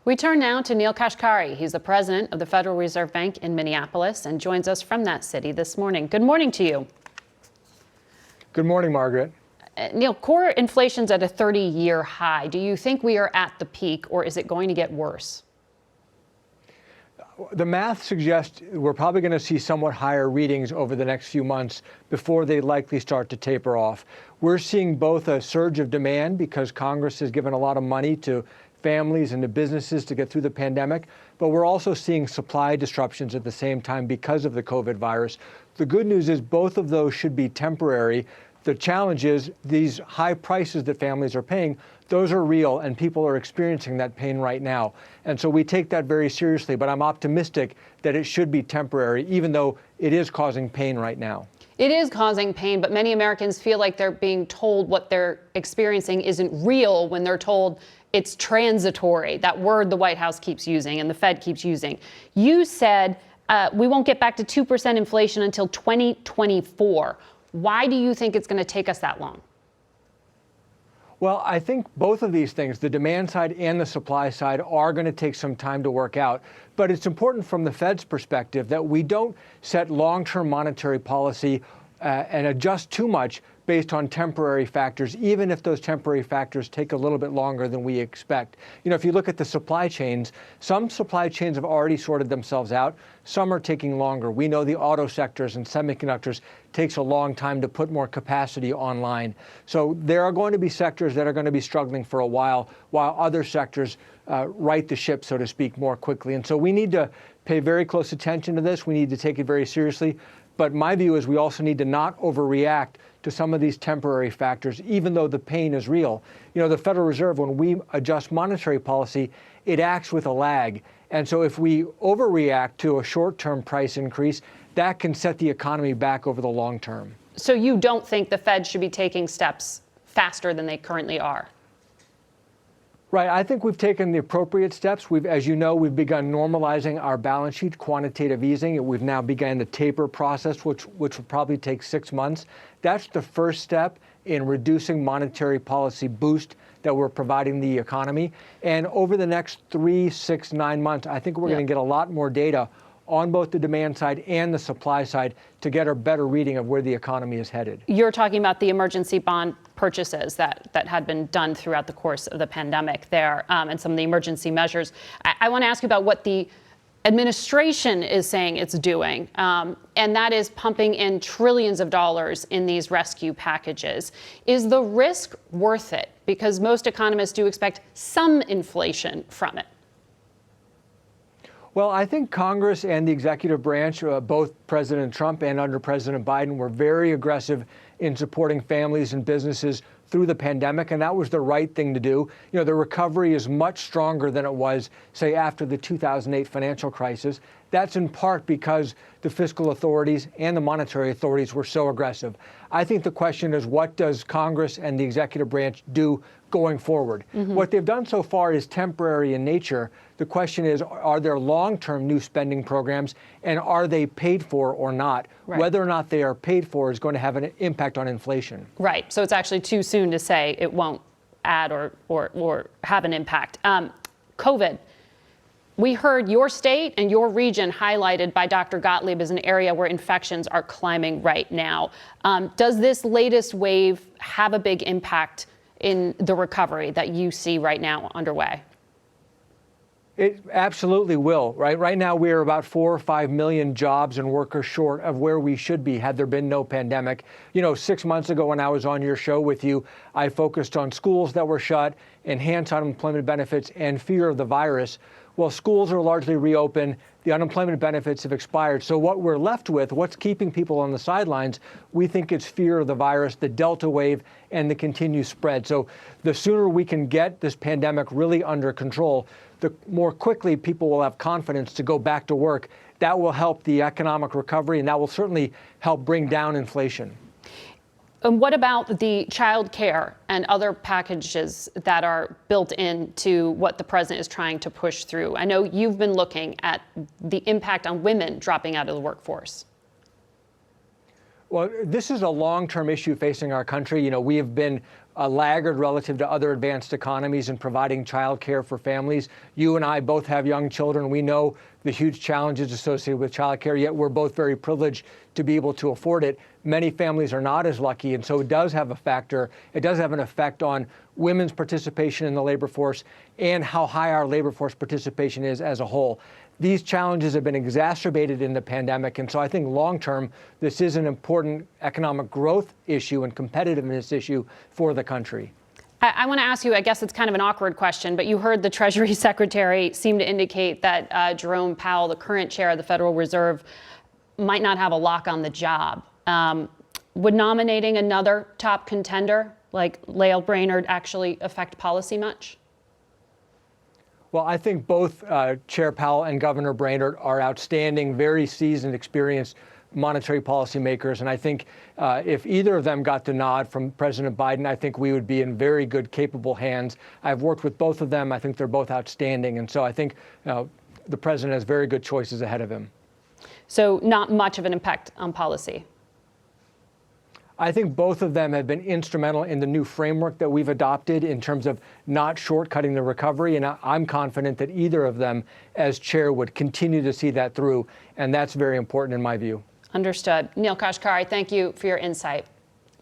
We turn now to Neel Kashkari. He's the president of the Federal Reserve Bank in Minneapolis and joins us from that city this morning. Good morning to you. Good morning, Margaret. Neel, core inflation's at a 30-year high. Do you think we are at the peak, or is it going to get worse? The math suggests we're probably going to see somewhat higher readings over the next few months before they likely start to taper off. We're seeing both a surge of demand because Congress has given a lot of money to families and to businesses to get through the pandemic, but we're also seeing supply disruptions at the same time because of the COVID virus. The good news is both of those should be temporary. The challenge is these high prices that families are paying, those are real, and people are experiencing that pain right now. And so we take that very seriously, but I'm optimistic that it should be temporary, even though it is causing pain right now. It is causing pain, but many Americans feel like they're being told what they're experiencing isn't real when they're told it's transitory, that word the White House keeps using and the Fed keeps using. You said we won't get back to 2% inflation until 2024. Why do you think it's going to take us that long? Well, I think both of these things, the demand side and the supply side, are going to take some time to work out. But it's important from the Fed's perspective that we don't set long-term monetary policy and adjust too much based on temporary factors, even if those temporary factors take a little bit longer than we expect. You know, if you look at the supply chains, some supply chains have already sorted themselves out. Some are taking longer. We know the auto sectors and semiconductors takes a long time to put more capacity online. So there are going to be sectors that are going to be struggling for a while other sectors right the ship, so to speak, more quickly. And so we need to pay very close attention to this. We need to take it very seriously. But my view is we also need to not overreact to some of these temporary factors, even though the pain is real. You know, the Federal Reserve, when we adjust monetary policy, it acts with a lag. And so if we overreact to a short-term price increase, that can set the economy back over the long term. So you don't think the Fed should be taking steps faster than they currently are? Right. I think we've taken the appropriate steps. As you know, we've begun normalizing our balance sheet, quantitative easing. We've now begun the taper process, which will probably take 6 months. That's the first step in reducing monetary policy boost that we're providing the economy. And over the next 3, 6, 9 months, I think we're going to get a lot more data on both the demand side and the supply side to get a better reading of where the economy is headed. You're talking about the emergency bond purchases that had been done throughout the course of the pandemic there, and some of the emergency measures. I want to ask you about what the administration is saying it's doing, and that is pumping in trillions of dollars in these rescue packages. Is the risk worth it? Because most economists do expect some inflation from it. Well, I think Congress and the executive branch, both President Trump and under President Biden, were very aggressive in supporting families and businesses through the pandemic, and that was the right thing to do. You know, the recovery is much stronger than it was, say, after the 2008 financial crisis. That's in part because the fiscal authorities and the monetary authorities were so aggressive. I think the question is, what does Congress and the executive branch do going forward? What they've done so far is temporary in nature. The question is, are there long-term new spending programs, and are they paid for or not? Right. Whether or not they are paid for is going to have an impact on inflation. Right. So it's actually too soon to say it won't add or have an impact. COVID. We heard your state and your region highlighted by Dr. Gottlieb as an area where infections are climbing right now. Does this latest wave have a big impact in the recovery that you see right now underway? It absolutely will. Right now, we are about 4 or 5 million jobs and workers short of where we should be had there been no pandemic. You know, 6 months ago when I was on your show with you, I focused on schools that were shut, enhanced unemployment benefits, and fear of the virus. Well, schools are largely reopened. The unemployment benefits have expired. So what we're left with, what's keeping people on the sidelines, we think it's fear of the virus, the Delta wave, and the continued spread. So the sooner we can get this pandemic really under control, the more quickly people will have confidence to go back to work. That will help the economic recovery, and that will certainly help bring down inflation. And what about the child care and other packages that are built into what the president is trying to push through? I know you've been looking at the impact on women dropping out of the workforce. Well, this is a long-term issue facing our country. You know, we have been a laggard relative to other advanced economies in providing child care for families. You and I both have young children. We know the huge challenges associated with child care, yet we're both very privileged to be able to afford it. Many families are not as lucky, and so it does have a factor. It does have an effect on women's participation in the labor force and how high our labor force participation is as a whole. These challenges have been exacerbated in the pandemic, and so I think long-term, this is an important economic growth issue and competitiveness issue for the country. I want to ask you, I guess it's kind of an awkward question, but you heard the Treasury Secretary seem to indicate that Jerome Powell, the current chair of the Federal Reserve, might not have a lock on the job. Would nominating another top contender like Lael Brainerd actually affect policy much? Well, I think both Chair Powell and Governor Brainerd are outstanding, very seasoned, experienced monetary policymakers. And I think if either of them got the nod from President Biden, I think we would be in very good, capable hands. I've worked with both of them. I think they're both outstanding. And so I think the president has very good choices ahead of him. So not much of an impact on policy? I think both of them have been instrumental in the new framework that we've adopted in terms of not shortcutting the recovery. And I'm confident that either of them, as chair, would continue to see that through. And that's very important in my view. Understood. Neel Kashkari, thank you for your insight.